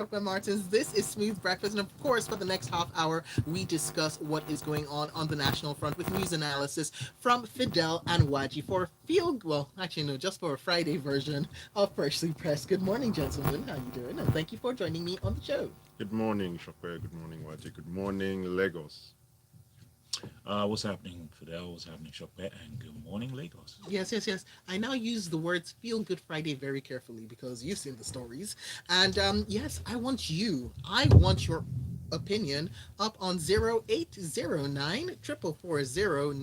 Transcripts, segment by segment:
Shopper Martins. This is Smooth Breakfast, and of course, for the next half hour, we discuss what is going on the national front with news analysis from Fidel and Waji for actually no, just for a Friday version of Freshly Pressed. Good morning, gentlemen. How you doing? And thank you for joining me on the show. Good morning, Shopper. Good morning, Wati. Good morning, Lagos. What's happening, Fidel? What's happening, Chopet? And good morning, Lagos. Yes, yes, yes. I now use the words "Feel Good Friday" very carefully because you've seen the stories. And yes, I want your opinion up on 0809 444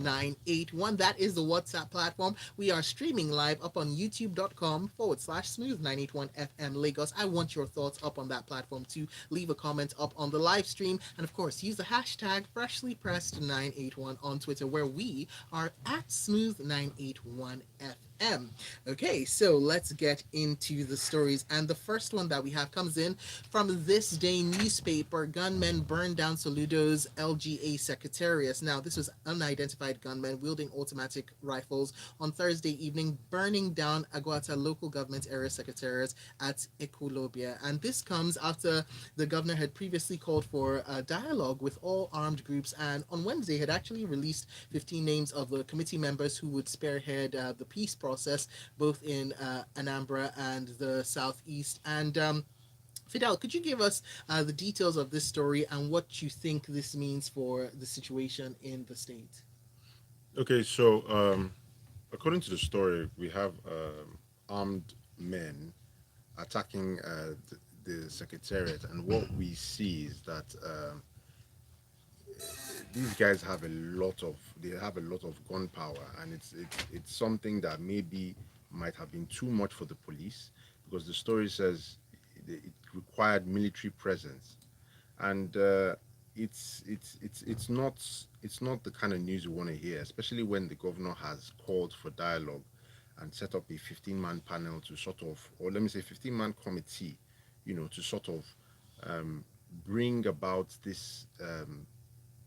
That is the WhatsApp platform. We are streaming live up on youtube.com/smooth 981 FM Lagos. I want your thoughts up on that platform too. Leave a comment up on the live stream. And of course, use the hashtag freshly pressed 981 on Twitter, where we are at smooth 981 FM. Okay, so let's get into the stories. And the first one that we have comes in from This Day newspaper. Gunmen burned down Soludo's LGA secretariat. Now, this was unidentified gunmen wielding automatic rifles on Thursday evening, burning down Aguata local government area secretariat at Ekulobia. And this comes after the governor had previously called for a dialogue with all armed groups, and on Wednesday had actually released 15 names of the committee members who would spearhead the peace process, both in Anambra and the southeast. And Fidel, could you give us the details of this story and what you think this means for the situation in the state? Okay, so according to the story, we have armed men attacking the secretariat, and what we see is that these guys have a lot of gunpowder, and it's something that maybe might have been too much for the police, because the story says it required military presence, and it's not the kind of news you want to hear, especially when the governor has called for dialogue and set up a 15-man panel to sort of, or let me say 15-man committee, to sort of um, bring about this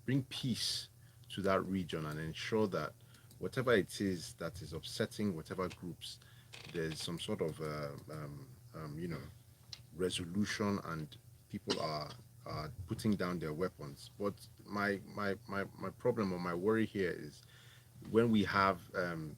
bring peace to that region and ensure that whatever it is that is upsetting whatever groups, there's some sort of resolution, and people are putting down their weapons. But my problem or my worry here is when we have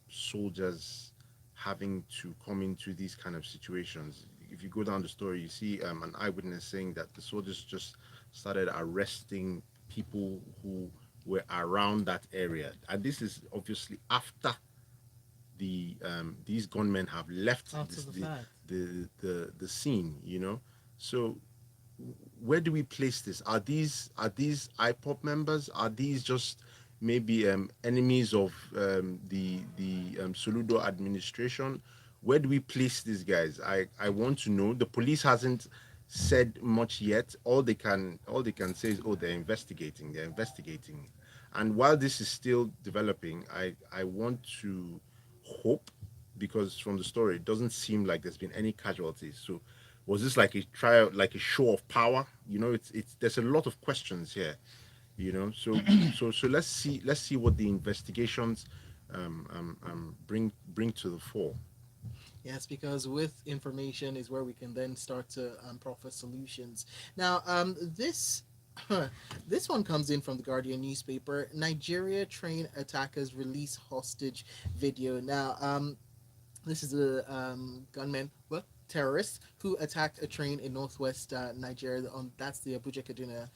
soldiers having to come into these kind of situations. If you go down the story, you see an eyewitness saying that the soldiers just started arresting people who were around that area, and this is obviously after these gunmen have left After this, the fact. the scene. So where do we place this? Are these IPOP members? Are these just maybe enemies of the Soludo administration? Where do we place these guys? I want to know. The police hasn't said much yet. All they can say is, oh, they're investigating. They're investigating. And while this is still developing, I want to hope, because from the story it doesn't seem like there's been any casualties. So was this like a trial, like a show of power? It's there's a lot of questions here. So let's see what the investigations bring to the fore. Yes, because with information is where we can then start to proffer solutions. Now, this this one comes in from the Guardian newspaper. Nigeria train attackers release hostage video. Now, this is a gunman, well, terrorists who attacked a train in northwest Nigeria. On That's the Abuja Kaduna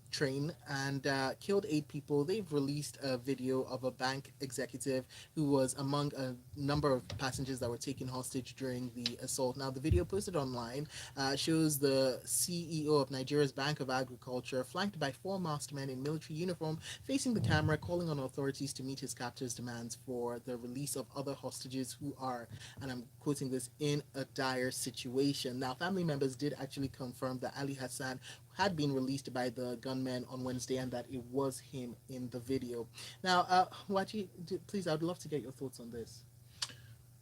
train, and killed 8 people. They've released a video of a bank executive who was among a number of passengers that were taken hostage during the assault. Now, the video posted online shows the CEO of Nigeria's Bank of Agriculture, flanked by 4 masked men in military uniform, facing the camera, calling on authorities to meet his captors' demands for the release of other hostages who are, and I'm quoting this, in a dire situation. Now, family members did actually confirm that Ali Hassan had been released by the gunman on Wednesday and that it was him in the video. Now, Wachi, please, I would love to get your thoughts on this.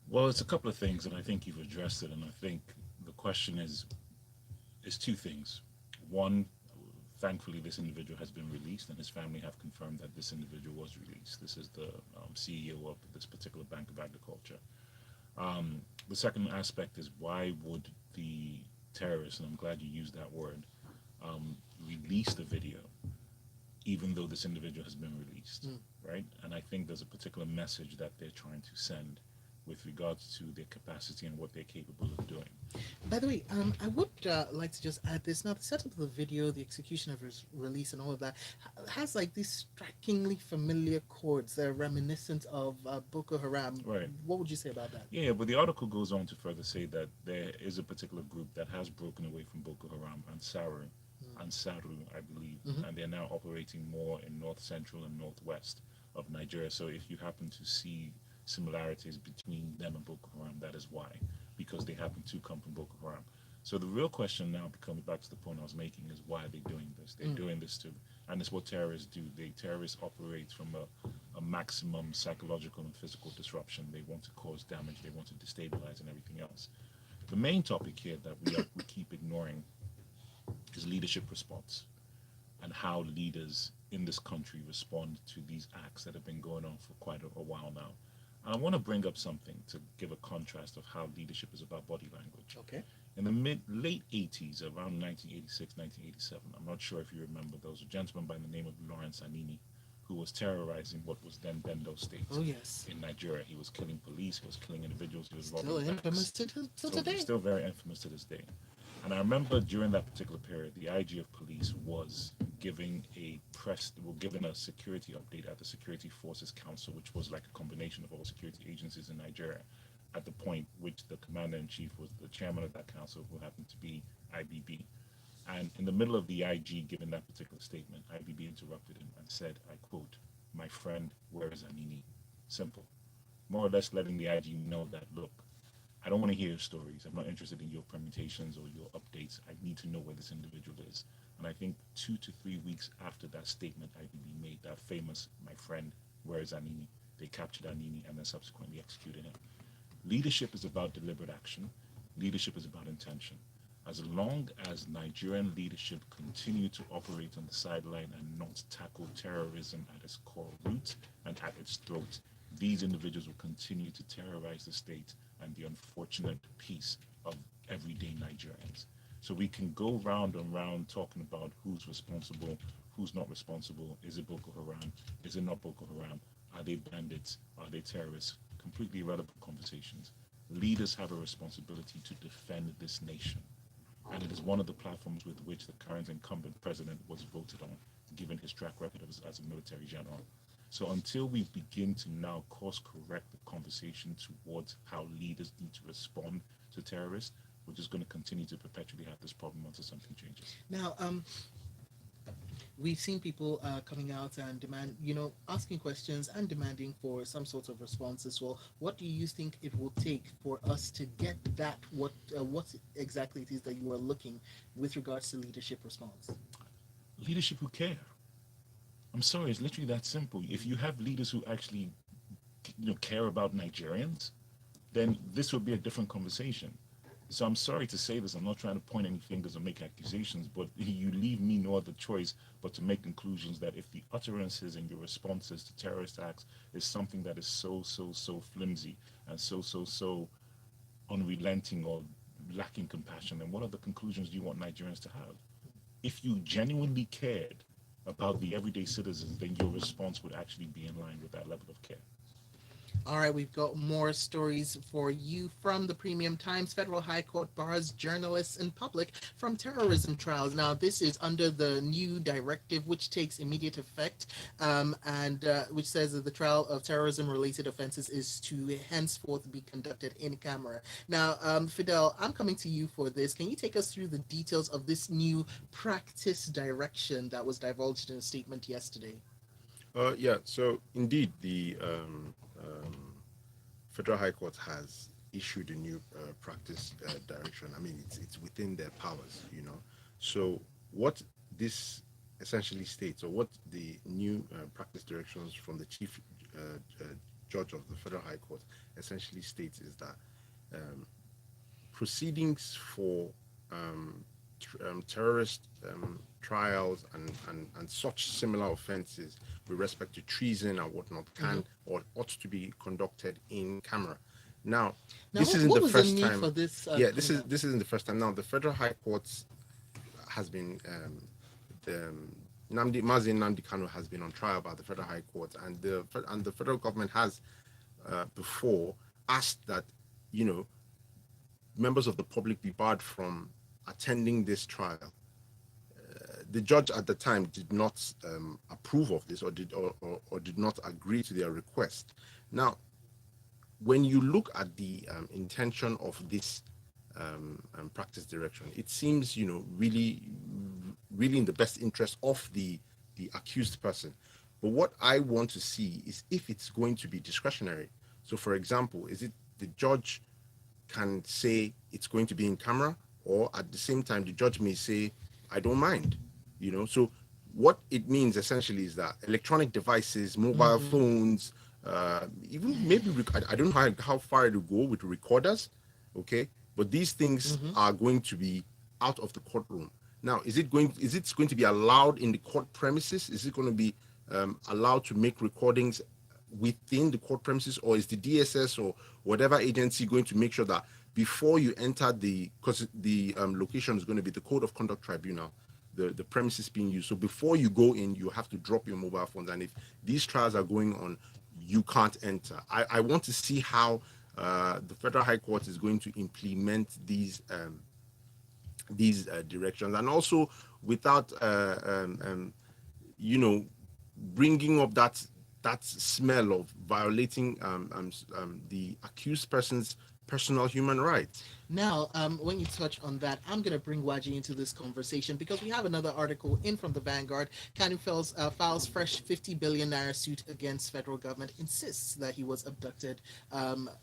Well, it's a couple of things, and I think you've addressed it. And I think the question is two things. One, thankfully, this individual has been released, and his family have confirmed that this individual was released. This is the CEO of this particular Bank of Agriculture. The second aspect is, why would the terrorists, and I'm glad you used that word, released the video, even though this individual has been released, right? And I think there's a particular message that they're trying to send with regards to their capacity and what they're capable of doing. By the way, I would like to just add this. Now, the setup of the video, the execution of his release, and all of that has like these strikingly familiar chords. They're reminiscent of Boko Haram. Right. What would you say about that? Yeah, but the article goes on to further say that there is a particular group that has broken away from Boko Haram and Saru, I believe, and they're now operating more in north central and northwest of Nigeria. So if you happen to see similarities between them and Boko Haram, that is why, because they happen to come from Boko Haram. So the real question now becomes back to the point I was making is why are they doing this? They're doing this to, and it's what terrorists do. Terrorists operate from a maximum psychological and physical disruption. They want to cause damage. They want to destabilize and everything else. The main topic here that we keep ignoring is leadership response and how leaders in this country respond to these acts that have been going on for quite a while now. And I want to bring up something to give a contrast of how leadership is about body language. Okay. In the late 80s, around 1986, 1987, I'm not sure if you remember, there was a gentleman by the name of Lawrence Anini who was terrorizing what was then Bendo State Oh yes. in Nigeria. He was killing police, he was killing individuals, he was Still robbing infamous banks. till today. Still very infamous to this day. And I remember during that particular period, the IG of police was giving a security update at the Security Forces Council, which was like a combination of all security agencies in Nigeria, at the point which the commander-in-chief was the chairman of that council, who happened to be IBB. And in the middle of the IG giving that particular statement, IBB interrupted him and said, I quote, "My friend, where is Anini?" Simple. More or less letting the IG know that, look, I don't want to hear your stories. I'm not interested in your permutations or your updates. I need to know where this individual is. And I think 2 to 3 weeks after that statement IBB made, that famous, "My friend, where is Anini?" they captured Anini and then subsequently executed him. Leadership is about deliberate action. Leadership is about intention. As long as Nigerian leadership continue to operate on the sideline and not tackle terrorism at its core root and at its throat, these individuals will continue to terrorize the state and the unfortunate peace of everyday Nigerians. So we can go round and round talking about who's responsible, who's not responsible. Is it Boko Haram? Is it not Boko Haram? Are they bandits? Are they terrorists? Completely irrelevant conversations. Leaders have a responsibility to defend this nation. And it is one of the platforms with which the current incumbent president was voted on, given his track record as a military general. So until we begin to now course correct the conversation towards how leaders need to respond to terrorists, we're just going to continue to perpetually have this problem until something changes. Now, we've seen people coming out and asking questions and demanding for some sort of response as well. What do you think it will take for us to get that? What exactly it is that you are looking with regards to leadership response? Leadership who care. I'm sorry, it's literally that simple. If you have leaders who actually care about Nigerians, then this would be a different conversation. So I'm sorry to say this, I'm not trying to point any fingers or make accusations, but you leave me no other choice but to make conclusions that if the utterances and your responses to terrorist acts is something that is so flimsy and so unrelenting or lacking compassion, then what other conclusions do you want Nigerians to have? If you genuinely cared about the everyday citizens, then your response would actually be in line with that level of care. All right, we've got more stories for you from the Premium Times. Federal High Court bars journalists and public from terrorism trials. Now, this is under the new directive, which takes immediate effect, and which says that the trial of terrorism-related offenses is to henceforth be conducted in camera. Now, Fidel, I'm coming to you for this. Can you take us through the details of this new practice direction that was divulged in a statement yesterday? Yeah, so indeed, the Federal High Court has issued a new practice direction. I mean, it's within their powers. So what this essentially states, or what the new practice directions from the Chief Judge of the Federal High Court essentially states, is that proceedings for terrorist trials and such similar offenses with respect to treason and whatnot can or ought to be conducted in camera. Now, Now, this what, isn't what the was the first need time. for this Yeah, coming up? this isn't the first time. Now, the Federal High Court has been the Mazin Nnamdi Kanu has been on trial by the Federal High Court, and the federal government has before asked that, you know, members of the public be barred from attending this trial. The judge at the time did not approve of this, or did not agree to their request. Now, when you look at the intention of this practice direction, it seems, you know, really in the best interest of the accused person. But what I want to see is if it's going to be discretionary. So, for example, is it the judge can say it's going to be in camera, or at the same time the judge may say, I don't mind, you know. So what it means essentially is that electronic devices, mobile Mm-hmm. phones, even maybe I don't know how far it will go with recorders, okay, but these things Mm-hmm. are going to be out of the courtroom. Now, is it going to be allowed in the court premises? Is it going to be allowed to make recordings within the court premises, or is the DSS or whatever agency going to make sure that before you enter because the location is going to be the Code of Conduct Tribunal, the premises being used. So before you go in, you have to drop your mobile phones, and if these trials are going on, you can't enter. I want to see how the Federal High Court is going to implement these directions, and also without you know, bringing up that smell of violating the accused person's personal human rights. Now, when you touch on that, I'm going to bring Waji into this conversation because we have another article in from the Vanguard. Kanu files fresh 50 billion naira suit against federal government, insists that he was abducted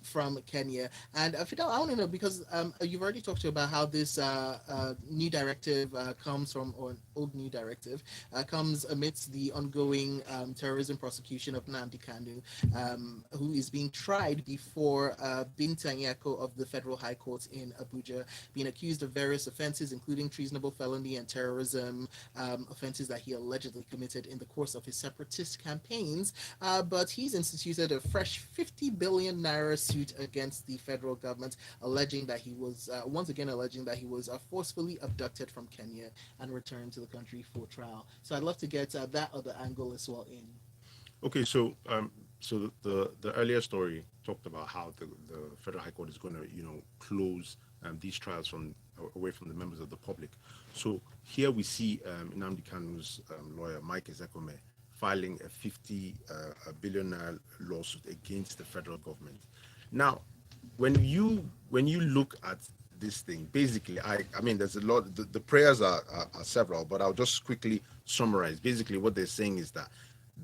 from Kenya. And Fidel, I want to know because you've already talked about how this new directive comes from, or an old new directive, comes amidst the ongoing terrorism prosecution of Nnamdi Kanu, who is being tried before Binta Nyako of the Federal High Court in Abuja, being accused of various offenses, including treasonable felony and terrorism offenses that he allegedly committed in the course of his separatist campaigns. But he's instituted a fresh 50 billion naira suit against the federal government, alleging that he was, once again, alleging that he was forcefully abducted from Kenya and returned to the country for trial. So I'd love to get that other angle as well in. Okay, so the earlier story talked about how the Federal High Court is going to, you know, close these trials from away from the members of the public. So here we see Nnamdi Kanu's lawyer Mike Ezekome filing a 50 billion naira lawsuit against the federal government. Now, when you look at this thing, basically, I mean, there's a lot. The prayers are several, but I'll just quickly summarize. Basically, what they're saying is that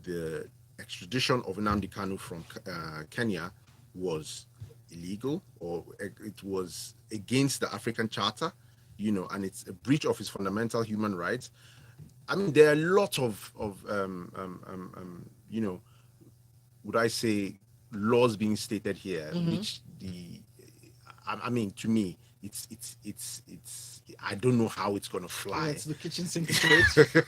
the extradition of Nnamdi Kanu from Kenya was illegal, or it was against the African Charter, you know, and it's a breach of his fundamental human rights. I mean, there are a lot of you know, would I say, laws being stated here, Mm-hmm. which I mean, to me, it's I don't know how it's gonna Yeah, fly. it's the kitchen sink approach.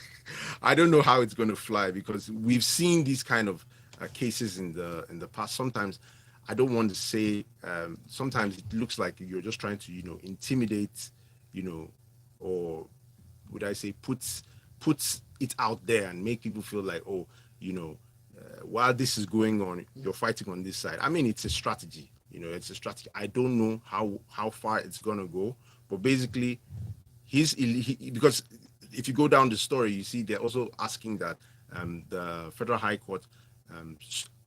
I don't know how it's going to fly, because we've seen these kind of cases in the past. Sometimes I don't want to say. Sometimes it looks like you're just trying to, you know, intimidate, you know, or would I say puts it out there and make people feel like, oh, you know, while this is going on, you're fighting on this side. I mean, it's a strategy. You know, it's a strategy. I don't know how far it's gonna go, but basically, because if you go down the story, you see they're also asking that the Federal High Court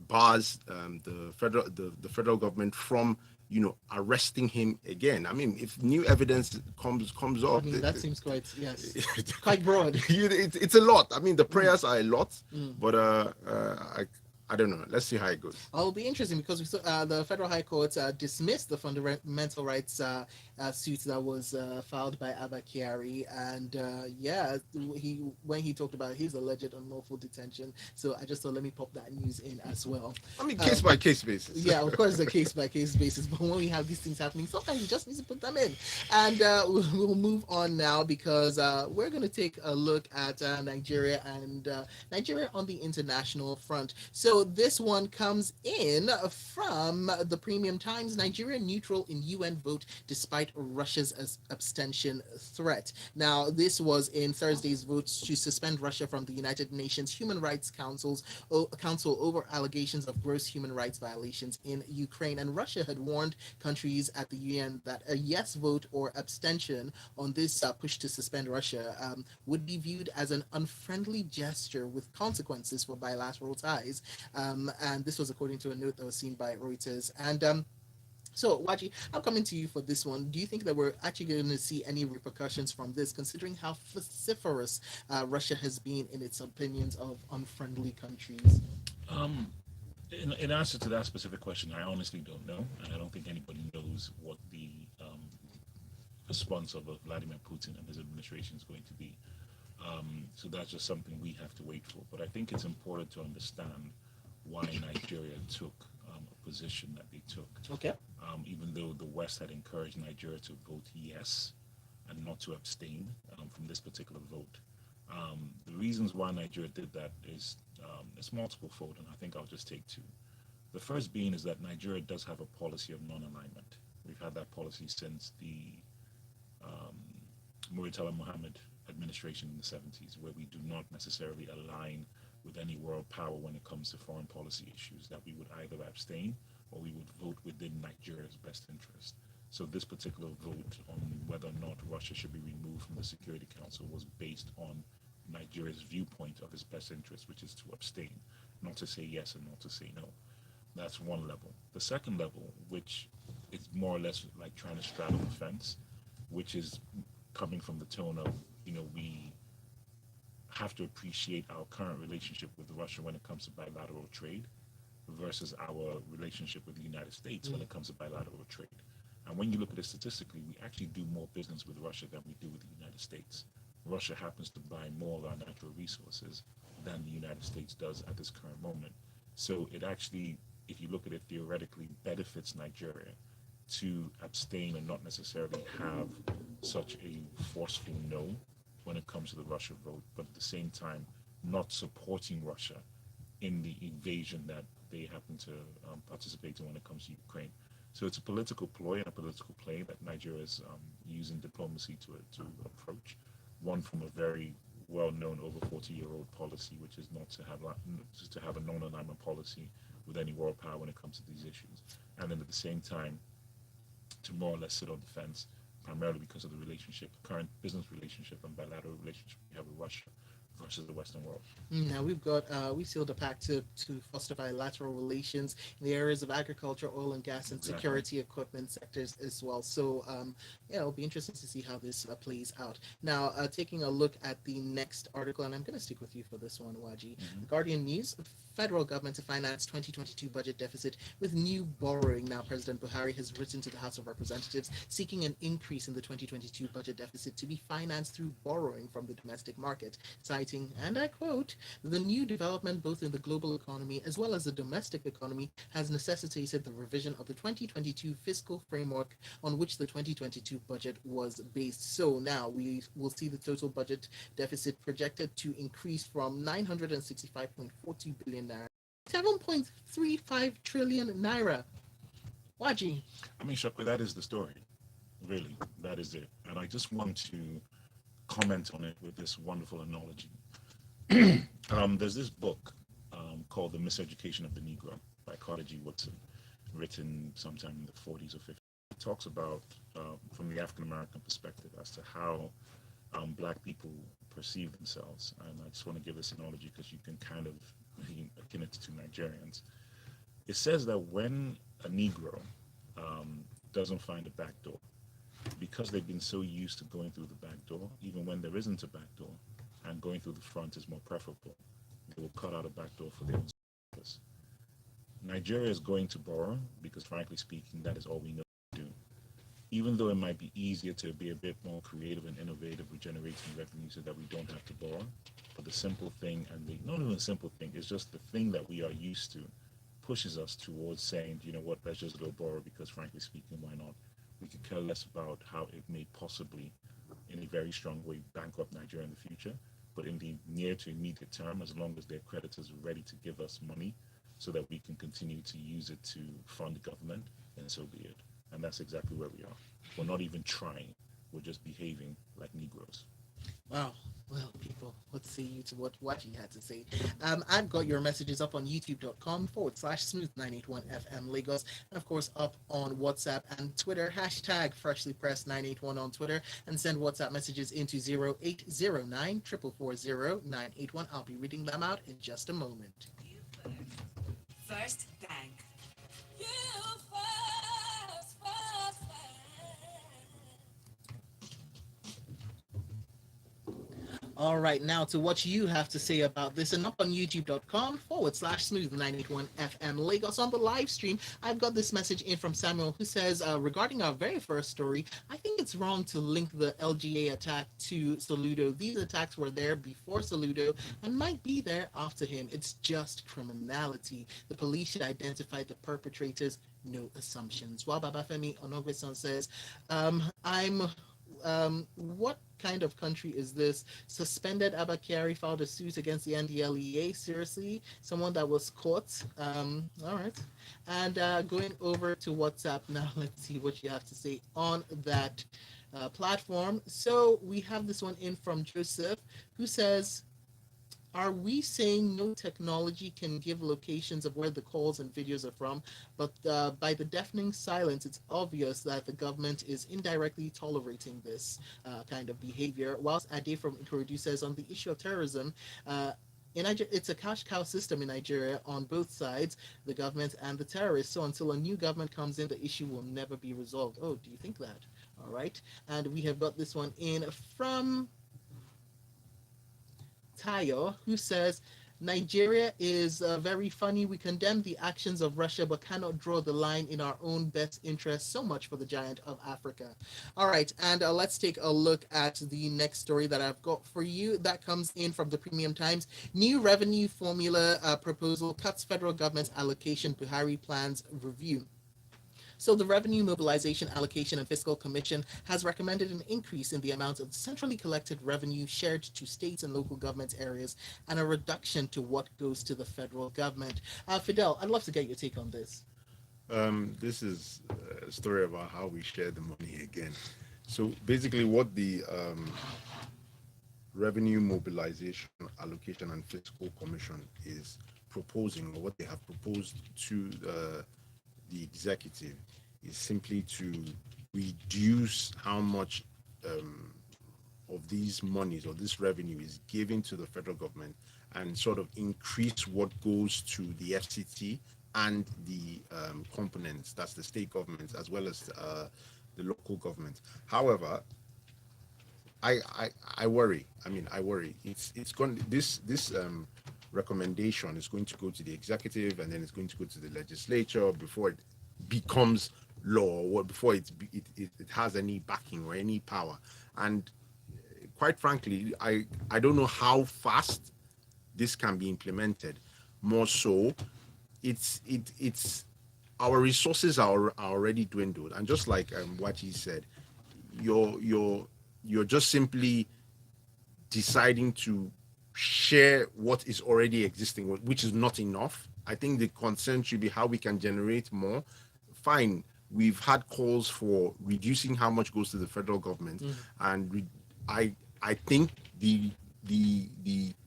bars the federal government from, you know, arresting him again. I mean, if new evidence comes I up, mean, that seems quite, yes, quite broad. it's a lot. I mean, the Mm, prayers are a lot, mm. but I don't know. Let's see how it goes. It'll be interesting because we saw, the Federal High Court dismissed the fundamental rights suit that was filed by Abba Kyari, and yeah, he when he talked about his alleged unlawful detention. So I just thought let me pop that news in as well. I mean, case Um, by case basis. yeah, of course, the case by case basis. But when we have these things happening, sometimes you just need to put them in. And we'll move on now because we're going to take a look at Nigeria and Nigeria on the international front. So So this one comes in from the Premium Times. Nigeria neutral in UN vote despite Russia's abstention threat. Now, this was in Thursday's vote to suspend Russia from the United Nations Human Rights Council over allegations of gross human rights violations in Ukraine. And Russia had warned countries at the UN that a yes vote or abstention on this push to suspend Russia would be viewed as an unfriendly gesture with consequences for bilateral ties. And this was according to a note that was seen by Reuters. And so, Waji, I'm coming to you for this one. Do you think that we're actually going to see any repercussions from this, considering how vociferous Russia has been in its opinions of unfriendly countries? Um, in answer to that specific question, I honestly don't know, and I don't think anybody knows what the response of Vladimir Putin and his administration is going to be. So that's just something we have to wait for. But I think it's important to understand why Nigeria took a position that they took. Okay. Even though the West had encouraged Nigeria to vote yes and not to abstain from this particular vote. The reasons why Nigeria did that is it's multiple fold, and I think I'll just take two. The first being is that Nigeria does have a policy of non-alignment. We've had that policy since the um, Muritala Mohammed administration in the 70s, where we do not necessarily align with any world power when it comes to foreign policy issues, that we would either abstain or we would vote within Nigeria's best interest. So this particular vote on whether or not Russia should be removed from the Security Council was based on Nigeria's viewpoint of its best interest, which is to abstain, not to say yes and not to say no. That's one level. The second level, which is more or less like trying to straddle the fence, which is coming from the tone of, we have to appreciate our current relationship with Russia when it comes to bilateral trade versus our relationship with the United States when it comes to bilateral trade. And when you look at it statistically, we actually do more business with Russia than we do with the United States. Russia happens to buy more of our natural resources than the United States does at this current moment. So it actually, if you look at it theoretically, benefits Nigeria to abstain and not necessarily have such a forceful no when it comes to the Russia vote, but at the same time not supporting Russia in the invasion that they happen to participate in when it comes to Ukraine. So it's a political ploy and a political play that Nigeria is using diplomacy to approach. One from a very well-known over 40-year-old policy, which is not to have a non-alignment policy with any world power when it comes to these issues, and then at the same time to more or less sit on the fence, primarily because of the relationship, current business relationship and bilateral relationship we have with Russia versus the Western world. Now we sealed a pact to foster bilateral relations in the areas of agriculture, oil and gas, and Exactly. security equipment sectors as well. So it'll be interesting to see how this plays out. Now, taking a look at the next article, and I'm going to stick with you for this one, Waji. Mm-hmm. Guardian News: Federal government to finance 2022 budget deficit with new borrowing. Now, President Buhari has written to the House of Representatives seeking an increase in the 2022 budget deficit to be financed through borrowing from the domestic market, citing, and I quote, "The new development both in the global economy as well as the domestic economy has necessitated the revision of the 2022 fiscal framework on which the 2022 budget was based." So now we will see the total budget deficit projected to increase from 965.42 billion naira, 7.35 trillion naira. Waji. I mean, Shakwe, that is the story. Really, that is it. And I just want to comment on it with this wonderful analogy. There's this book called The Miseducation of the Negro by Carter G. Woodson, written sometime in the 40s or 50s. It talks about, from the African American perspective, as to how black people perceive themselves. And I just want to give this analogy because you can kind of akin it to Nigerians. It says that when a Negro doesn't find a back door, because they've been so used to going through the back door, even when there isn't a back door, and going through the front is more preferable, they will cut out a back door for their own purpose. Nigeria is going to borrow because, frankly speaking, that is all we know to do. Even though it might be easier to be a bit more creative and innovative with generating revenue so that we don't have to borrow, but the simple thing, and the not even simple thing, is just the thing that we are used to pushes us towards saying, you know what, let's just go borrow because, frankly speaking, why not? We could care less about how it may possibly, in a very strong way, bankrupt Nigeria in the future. But in the near to immediate term, as long as their creditors are ready to give us money so that we can continue to use it to fund government, then so be it. And that's exactly where we are. We're not even trying. We're just behaving like Negroes. Wow. Well, people, let's see to what he had to say. I've got your messages up on youtube.com/smooth981 FM Lagos, and of course up on WhatsApp and Twitter, hashtag freshlypressed981 on Twitter, and send WhatsApp messages into 0809 440 I'll be reading them out in just a moment. You first bank. You first All right, now to what you have to say about this, and up on youtube.com/smooth981 FM Lagos on the live stream, I've got this message in from Samuel who says, regarding our very first story, I think it's wrong to link the LGA attack to Soludo. These attacks were there before Soludo and might be there after him. It's just criminality. The police should identify the perpetrators, no assumptions. While Babafemi Onogweson says, what kind of country is this? Suspended Abakari filed a suit against the NDLEA. Seriously, someone that was caught. All right. And going over to WhatsApp now, let's see what you have to say on that platform. So we have this one in from Joseph, who says, are we saying no technology can give locations of where the calls and videos are from? But by the deafening silence, it's obvious that the government is indirectly tolerating this kind of behavior. Whilst Ade from Ikorodu says on the issue of terrorism, in Nigeria, it's a cash cow system in Nigeria on both sides, the government and the terrorists. So until a new government comes in, the issue will never be resolved. Oh, do you think that? All right. And we have got this one in from Tayo, who says, Nigeria is very funny. We condemn the actions of Russia, but cannot draw the line in our own best interest. So much for the giant of Africa. All right, and let's take a look at the next story that I've got for you. That comes in from the Premium Times. New revenue formula proposal cuts federal government's allocation. Buhari plans review. So the Revenue Mobilization Allocation and Fiscal Commission has recommended an increase in the amount of centrally collected revenue shared to states and local government areas and a reduction to what goes to the federal government. Fidel, I'd love to get your take on this. This is a story about how we share the money again. So basically, what the Revenue Mobilization Allocation and Fiscal Commission is proposing, or what they have proposed to the executive, is simply to reduce how much of these monies or this revenue is given to the federal government and sort of increase what goes to the FCT and the components, that's the state governments as well as the local government. However, I worry. I worry. It's going, this recommendation is going to go to the executive and then it's going to go to the legislature before it becomes law, or before it has any backing or any power. And quite frankly, I don't know how fast this can be implemented. More so, it's our resources are already dwindled, and just like what he said, you're just simply deciding to share what is already existing, which is not enough. I think the concern should be how we can generate more. Fine, we've had calls for reducing how much goes to the federal government, and I think the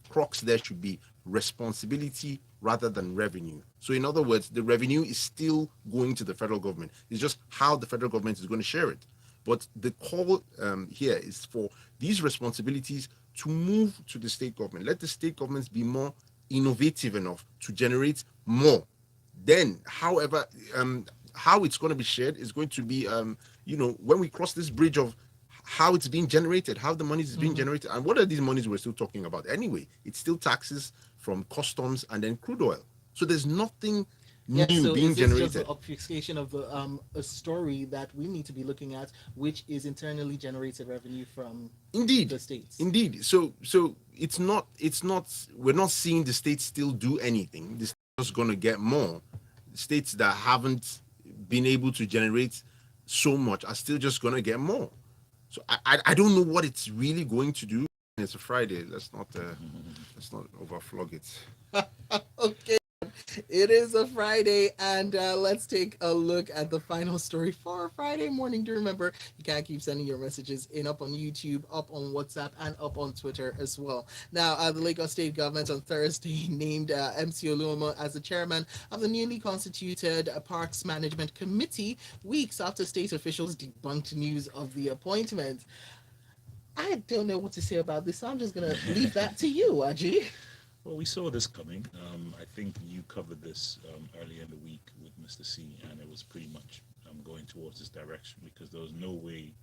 crux there should be responsibility rather than revenue. So in other words, the revenue is still going to the federal government. It's just how the federal government is going to share it. But the call here is for these responsibilities to move to the state government. Let the state governments be more innovative enough to generate more. Then, however, how it's going to be shared is going to be, when we cross this bridge of how it's being generated, how the money is being generated, and what are these monies we're still talking about? Anyway, it's still taxes from customs and then crude oil. So there's nothing new so being is this generated. just an obfuscation of the a story that we need to be looking at, which is internally generated revenue from the states? Indeed. So it's not. We're not seeing the states still do anything. The states are just going to get more. States that haven't been able to generate so much are still just going to get more. So I don't know what it's really going to do. It's a Friday. Let's not overflog it. Okay. It is a Friday, and let's take a look at the final story for Friday morning. Do remember, you can keep sending your messages in up on YouTube, up on WhatsApp, and up on Twitter as well. Now, the Lagos State government on Thursday named MC Oluomo as the chairman of the newly constituted Parks Management Committee, weeks after state officials debunked news of the appointment. I don't know what to say about this, so I'm just going to leave that to you, Aji. Well, we saw this coming. I think you covered this earlier in the week with Mr. C, and it was pretty much going towards this direction because there was no way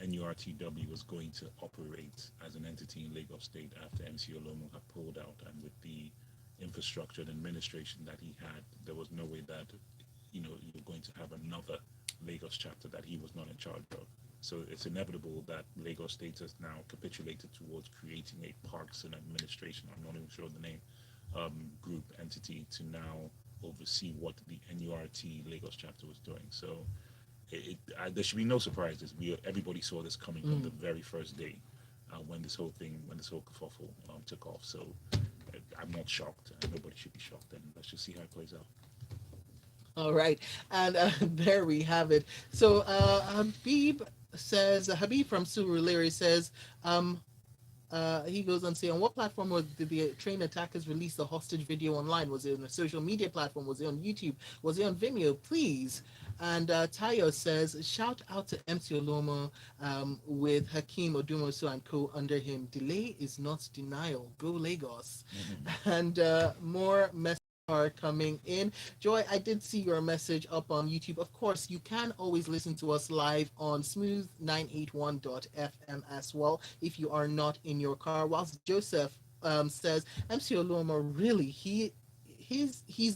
NURTW was going to operate as an entity in Lagos State after MC Olomo had pulled out, and with the infrastructure and administration that he had, there was no way that you were going to have another Lagos chapter that he was not in charge of. So it's inevitable that Lagos State has now capitulated towards creating a parks and administration, I'm not even sure of the name, group entity to now oversee what the NURT Lagos chapter was doing. So there should be no surprises. Everybody saw this coming from the very first day when this whole kerfuffle took off. So I'm not shocked, and nobody should be shocked. And let's just see how it plays out. All right, and there we have it. So Habib from Surulere says, he goes on to say, on what platform did the train attackers release the hostage video online? Was it on a social media platform? Was it on YouTube? Was it on Vimeo? Please. And Tayo says, shout out to MC Olomo with Hakeem Odumosu and co under him. Delay is not denial. Go Lagos. Mm-hmm. And more messages are coming in. Joy, I did see your message up on YouTube. Of course, you can always listen to us live on smooth981.fm as well if you are not in your car. Whilst Joseph says, MC Oluomo, really, he's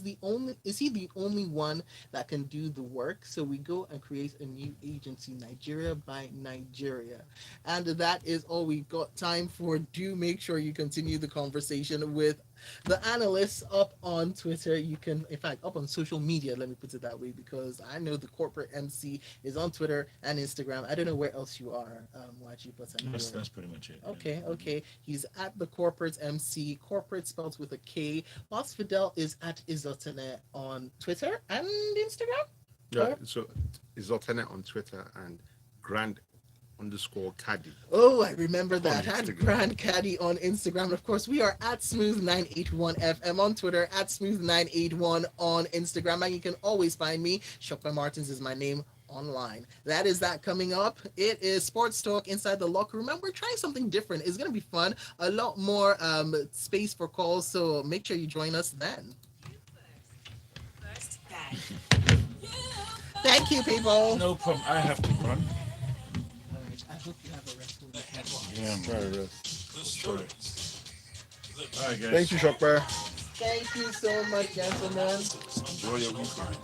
the only one that can do the work? So we go and create a new agency, Nigeria by Nigeria. And that is all we've got time for. Do make sure you continue the conversation with the analysts up on Twitter. You can, in fact, up on social media, let me put it that way, because I know the corporate MC is on Twitter and Instagram. I don't know where else you are, Waji, but I know that's pretty much it. Okay. He's at the corporate MC, corporate spelled with a K. Whilst Fidel is at Izotene on Twitter and Instagram. Yeah, so Izotene on Twitter and Grand_Caddy. Oh, I remember that. At Grand Caddy on Instagram. And of course, we are at Smooth981FM on Twitter, at Smooth981 on Instagram. And you can always find me. Shopper Martins is my name online. That is that coming up. It is Sports Talk Inside the Locker Room, and we're trying something different. It's going to be fun. A lot more space for calls, so make sure you join us then. First bag. Thank you, people. No problem. I have to run. I hope you have a restful weekend. Yeah, I'm Try to rest. All right, guys. Thank you, Shopper. Thank you so much, gentlemen. Enjoy your weekend.